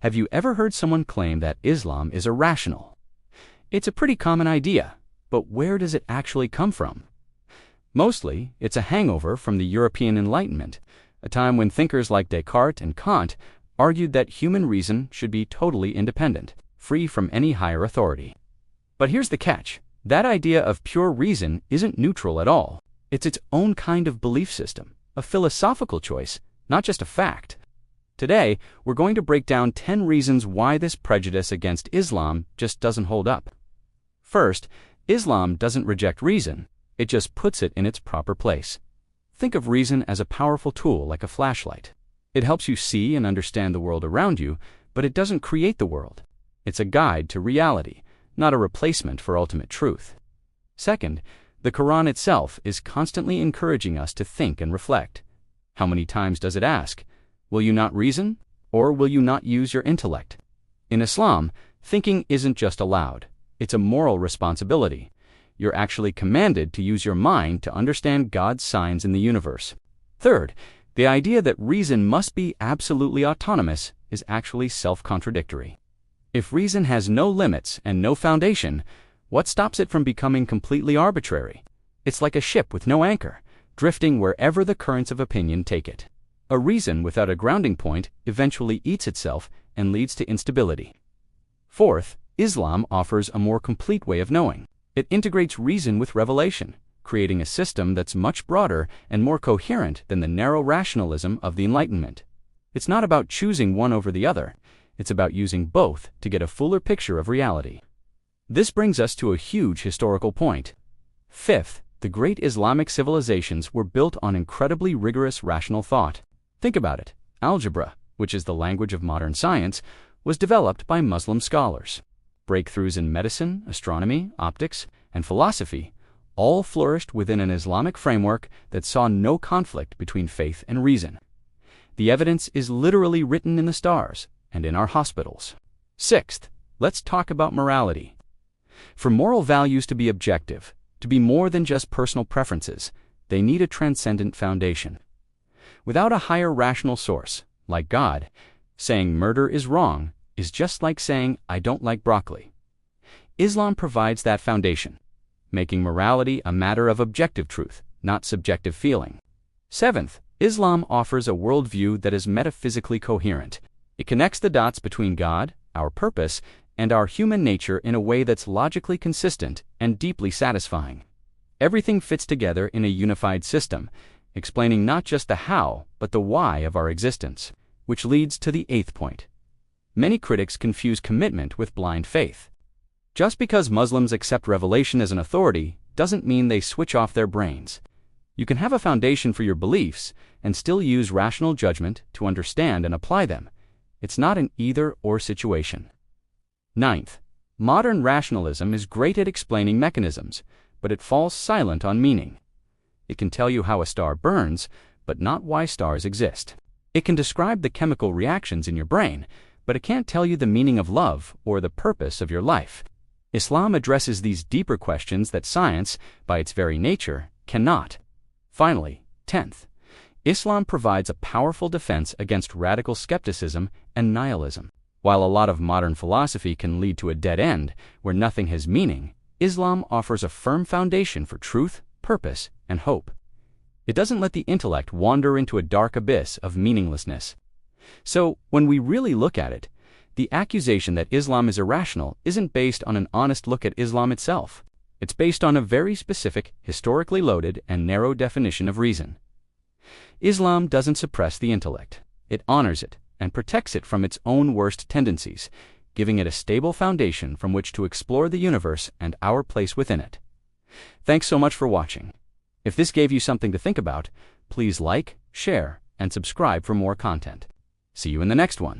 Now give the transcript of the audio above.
Have you ever heard someone claim that Islam is irrational? It's a pretty common idea, but where does it actually come from? Mostly, it's a hangover from the European Enlightenment, a time when thinkers like Descartes and Kant argued that human reason should be totally independent, free from any higher authority. But here's the catch. That idea of pure reason isn't neutral at all. It's its own kind of belief system, a philosophical choice, not just a fact. Today, we're going to break down 10 reasons why this prejudice against Islam just doesn't hold up. First, Islam doesn't reject reason, it just puts it in its proper place. Think of reason as a powerful tool like a flashlight. It helps you see and understand the world around you, but it doesn't create the world. It's a guide to reality, not a replacement for ultimate truth. Second, the Quran itself is constantly encouraging us to think and reflect. How many times does it ask, will you not reason, or will you not use your intellect? In Islam, thinking isn't just allowed, it's a moral responsibility. You're actually commanded to use your mind to understand God's signs in the universe. Third, the idea that reason must be absolutely autonomous is actually self-contradictory. If reason has no limits and no foundation, what stops it from becoming completely arbitrary? It's like a ship with no anchor, drifting wherever the currents of opinion take it. A reason without a grounding point eventually eats itself and leads to instability. Fourth, Islam offers a more complete way of knowing. It integrates reason with revelation, creating a system that's much broader and more coherent than the narrow rationalism of the Enlightenment. It's not about choosing one over the other, it's about using both to get a fuller picture of reality. This brings us to a huge historical point. Fifth, the great Islamic civilizations were built on incredibly rigorous rational thought. Think about it. Algebra, which is the language of modern science, was developed by Muslim scholars. Breakthroughs in medicine, astronomy, optics, and philosophy all flourished within an Islamic framework that saw no conflict between faith and reason. The evidence is literally written in the stars and in our hospitals. Sixth, let's talk about morality. For moral values to be objective, to be more than just personal preferences, they need a transcendent foundation. Without a higher rational source, like God, saying murder is wrong is just like saying I don't like broccoli. Islam provides that foundation, making morality a matter of objective truth, not subjective feeling. Seventh, Islam offers a worldview that is metaphysically coherent. It connects the dots between God, our purpose, and our human nature in a way that's logically consistent and deeply satisfying. Everything fits together in a unified system, explaining not just the how, but the why of our existence, which leads to the eighth point. Many critics confuse commitment with blind faith. Just because Muslims accept revelation as an authority doesn't mean they switch off their brains. You can have a foundation for your beliefs and still use rational judgment to understand and apply them. It's not an either-or situation. Ninth, modern rationalism is great at explaining mechanisms, but it falls silent on meaning. It can tell you how a star burns, but not why stars exist. It can describe the chemical reactions in your brain, but it can't tell you the meaning of love or the purpose of your life. Islam addresses these deeper questions that science, by its very nature, cannot. Finally, 10th, Islam provides a powerful defense against radical skepticism and nihilism. While a lot of modern philosophy can lead to a dead end where nothing has meaning, Islam offers a firm foundation for truth, purpose, and hope. It doesn't let the intellect wander into a dark abyss of meaninglessness. So, when we really look at it, the accusation that Islam is irrational isn't based on an honest look at Islam itself. It's based on a very specific, historically loaded, and narrow definition of reason. Islam doesn't suppress the intellect. It honors it and protects it from its own worst tendencies, giving it a stable foundation from which to explore the universe and our place within it. Thanks so much for watching. If this gave you something to think about, please like, share, and subscribe for more content. See you in the next one.